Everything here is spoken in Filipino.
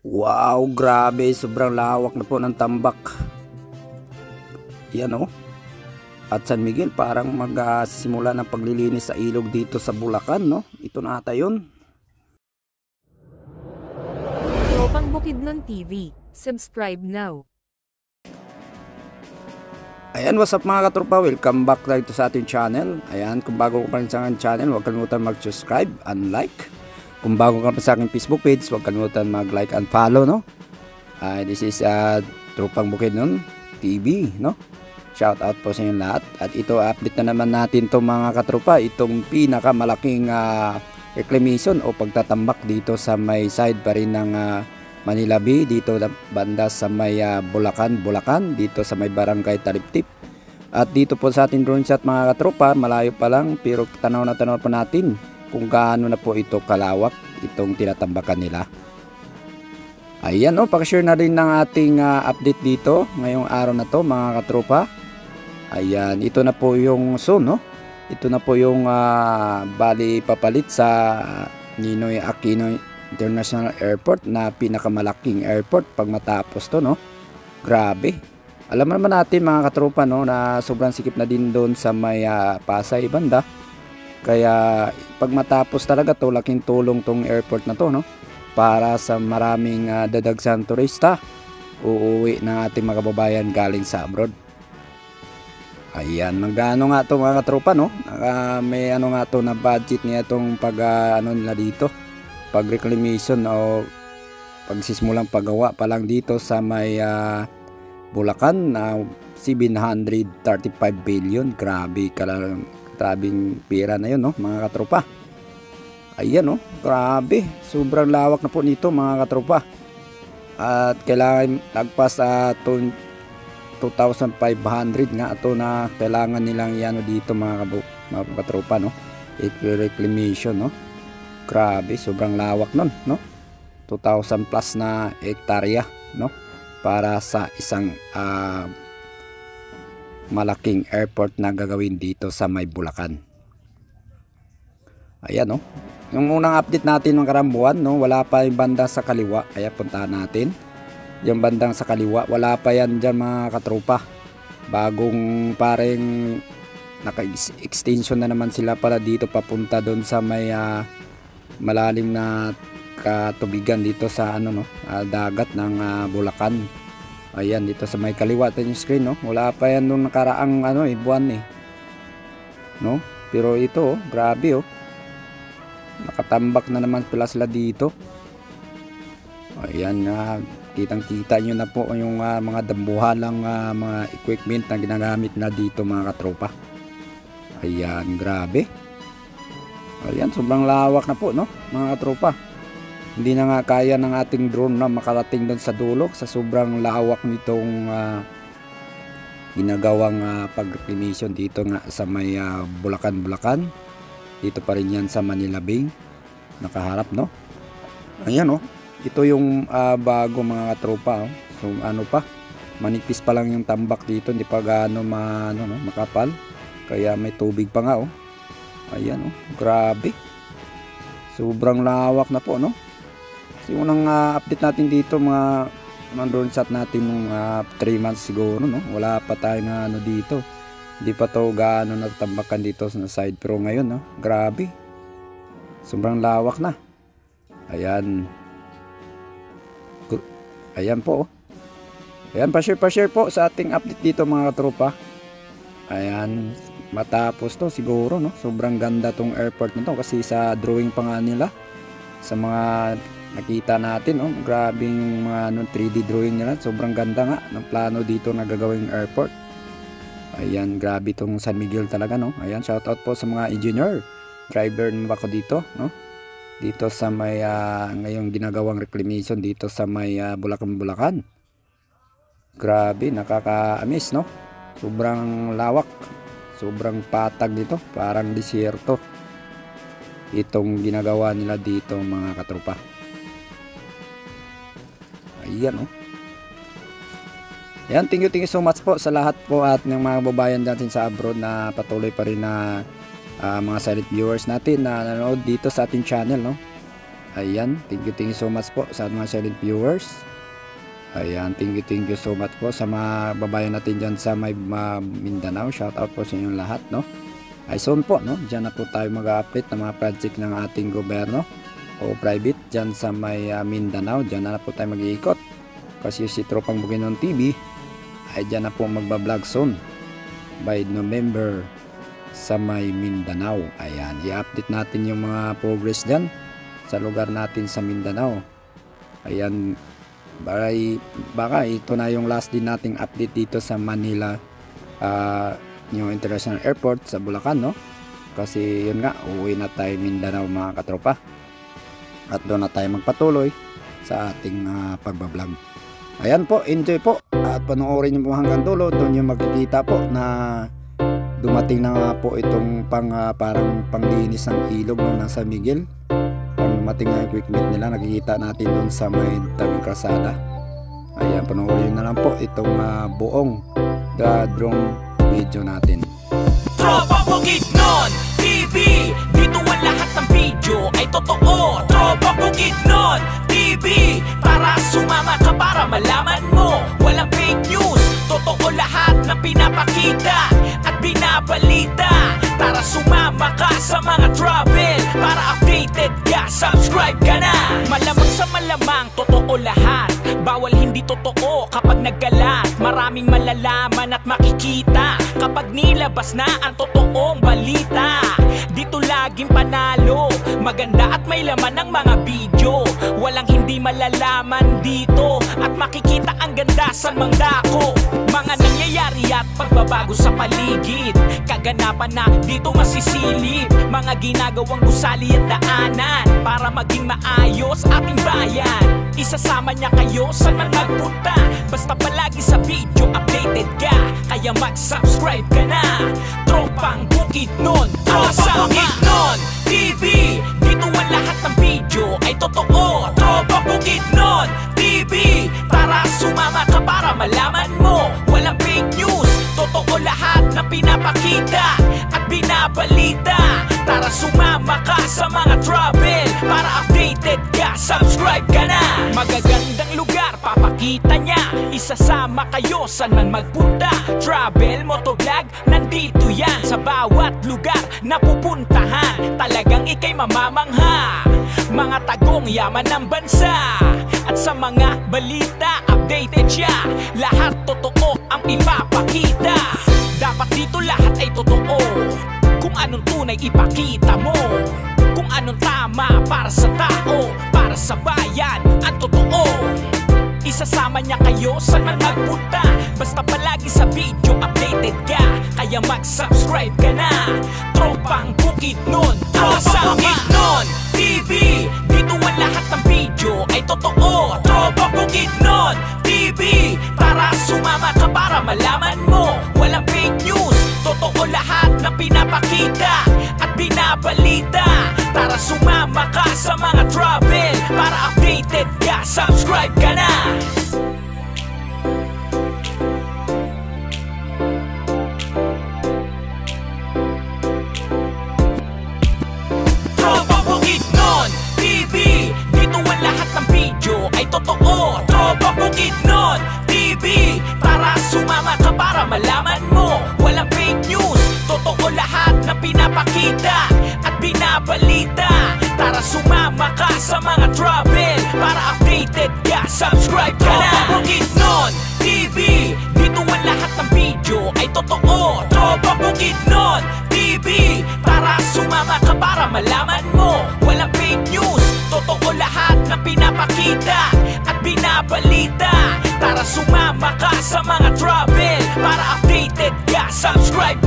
Wow, grabe, sobrang lawak na po ng tambak. Yan oh. At San Miguel parang magsimula ng paglilinis sa ilog dito sa Bulacan, no? Ito na ata yun. Tropang Bukidnon TV. Subscribe now. Ayan, what's up mga katropa? Welcome back dito sa ating channel. Ayan, kung bago ka pa rin sa aking channel, huwag kalimutan mag-subscribe and like. Kung bago ka pa sa aking Facebook page, huwag kalimutan mag-like and follow, no? This is Tropang Bukidnon TV, no? Shout out po sa inyo lahat. At ito, update na naman natin itong mga katropa, itong pinakamalaking reclamation o pagtatambak dito sa may side pa rin ng Manila Bay, dito banda sa may Bulacan, dito sa may barangay Taliptip. At dito po sa ating drone shot mga katropa, malayo pa lang pero tanaw na tanaw po natin kung gaano na po ito kalawak itong tinatambakan nila. Ayan o, pakishare na rin ng ating update dito ngayong araw na to mga katropa. Ayan, ito na po yung zone, no? Ito na po yung bali papalit sa Ninoy Aquino International Airport na pinakamalaking airport pag matapos to, no? Grabe. Alam naman natin mga katropa, no, na sobrang sikip na din doon sa may Pasay banda. Kaya pag matapos talaga to, laking tulong tong airport na to, no? Para sa maraming dadagsang turista uuwi ng ating mga kababayan galing sa abroad. Ayan, magkano nga to mga katropa, no? May ano nga to na budget niya itong pag ano nila dito, pag reclamation o pagsisimulang paggawa pa lang dito sa may Bulacan na 735 billion. Grabe, grabing pera na yun, no mga katropa. Ayan, no, grabe, sobrang lawak na po nito mga katropa. At kailangan lagpas 2,500 nga ito na kailangan nilang iano dito mga katropa, no? Reclamation, no? Grabe, sobrang lawak nun, no? 2,000 plus na hektarya, no? Para sa isang malaking airport na gagawin dito sa may Bulacan. Ayan, no? Yung unang update natin ng karambuan, no? Wala pa yung banda sa kaliwa. Kaya puntahan natin yung bandang sa kaliwa, wala pa yan dyan mga katropa. Bagong pareng naka-extension na naman sila pala dito papunta doon sa may malalim na katubigan dito sa ano, no, dagat ng Bulacan. Ayan, dito sa may kaliwa yung screen, no, wala pa yan nung nakaraang ano buwan no. Pero ito grabe nakatambak na naman pala sila dito. Ayan, kitang-kita nyo na po yung mga dambuhalang mga equipment na ginagamit na dito mga katropa. Ayan, grabe. Ayan, sobrang lawak na po, no mga katropa. Hindi na nga kaya ng ating drone na makarating doon sa dulo sa sobrang lawak nitong ginagawang pag-reclamation dito nga sa may Bulacan. Dito pa rin yan sa Manila Bay nakaharap, no. Ayan, no, ito yung bago mga katropa, so ano pa, manipis pa lang yung tambak dito, hindi pa gaano makapal, kaya may tubig pa nga ayan, grabe, sobrang lawak na po, no. So unang update natin dito mga drone shot natin nung 3 months siguro, no, wala pa tayo na dito, hindi pa to gaano natatambakan dito sa side, pero ngayon, no, grabe, sobrang lawak na. Ayan po. Ayan, pa-share po sa ating update dito mga katropa. Ayan, matapos to siguro, no. Sobrang ganda tong airport na to kasi sa drawing pa nga nila, sa mga nakita natin, no, grabing mga 3D drawing nila, sobrang ganda nga ng plano dito na gagawing airport. Ayan, grabe tong San Miguel talaga, no. Ayan, shout out po sa mga engineer, driver naman ako dito, no. Dito sa may ngayong ginagawang reclamation dito sa may Bulacan. Grabe, nakaka-amaze, no. Sobrang lawak, sobrang patag dito, parang disyerto itong ginagawa nila dito mga katropa. Ayan, no. Ayan, thank you so much po sa lahat po at ng mga babayan natin sa abroad na patuloy pa rin na mga silent viewers natin na nanonood dito sa ating channel, no. Ayan, thank you so much po sa mga silent viewers. Ayan, thank you so much po sa mga babayan natin dyan sa may Mindanao. Shout out po sa inyong lahat, no? Ay soon po, no? Diyan na po tayo mag-update ng mga project ng ating gobyerno o private dyan sa may Mindanao. Diyan na po tayo mag-iikot. Kasi si Tropang Bukidnon TV ay dyan na po magbablog soon by November sa may Mindanao. Ayan, i-update natin yung mga progress dyan sa lugar natin sa Mindanao. Ayan, baka ito na yung last din nating update dito sa Manila yung International Airport sa Bulacan, no? Kasi yun nga, uuwi na tayo Mindanao mga katropa, at doon na tayo magpatuloy sa ating pagbablog. Ayan po, enjoy po at panoorin niyo po hanggang dulo. Doon yung makikita po na dumating na nga po itong parang panglinis ng ilog no, nasa Miguel. Dumating na equipment nila, nakikita natin doon sa may tabing kalsada. Ayan, panoorin na lang po itong buong drone video natin. Tropa Bukidnon TV, dito ang lahat ng video ay totoo. Tropa Bukidnon TV, para sumama ka para malaman mo. Walang fake news, totoo lahat na pinapakita at binabalita. Tara sumama ka sa mga travel para updated ka, subscribe ka na. Malamang sa malamang, totoo lahat. Bawal hindi totoo kapag nagkalat. Maraming malalaman at makikita kapag nilabas na ang totoong balita. Dito laging panalo, maganda at may laman ng mga video. Walang hindi malalaman dito at makikita ang ganda sa mangdako. Mga nangyayari at pagbabago sa paligid, kaganapan na dito masisilip. Mga ginagawang gusali at daanan para maging maayos ating bayan. Isasama niya kayo saan man magpunta, basta palagi sa video updated ka. Kaya mag-subscribe ka na. Tropang Bukidnon, Tropa Bukidnon TV, dito ang lahat ng video ay totoo. Tropa Bukidnon TV, tara sumama ka para malaman mo. Walang fake news, totoo lahat na pinapakita at binabalita. Tara sumama ka sa mga travel para updated ka, subscribe ka na. Magagandang lugar papakita niya, isasama kayo saan man magpunta. Travel, motovlog, nandito yan sa bawat lugar na pupuntahan. Talagang ikay mamamangha, mga tagong yaman ng bansa. At sa mga balita, updated siya. Lahat totoo ang ipapakita. Dapat dito lahat ay totoo. Kung anong tunay ipakita mo, kung anong tama para sa tao, para sa bayan, ang totoo. Isasama niya kayo saan man magpunta, basta palagi sa video updated ka. Kaya mag-subscribe ka na. Tropang Bukidnon, Tropa Bukidnon TV, dito ang lahat ng video ay totoo. Tropa Bukidnon TV, tara sumama ka para malaman mo. Walang fake news, totoo lahat na pinapakita at binabalita. Tara sumama ka sa mga travel para updated ka, subscribe ka na. Tropa Bukidnon TV, dito ang lahat ng video ay totoo. Tropa Bukidnon TV, tara sumama ka para malaman mo. Walang fake news, totoo lahat na pinapakita at binabalita. Tara sumama ka sa mga travel para updated ka, subscribe ka na. Tropa Bukidnon TV, dito ang lahat ng video ay totoo. Tropa Bukidnon TV, tara sumama ka para malaman mo. Walang fake news, totoo lahat na pinapakita at binabalita. Tara sumama ka sa mga travel para updated ka, subscribe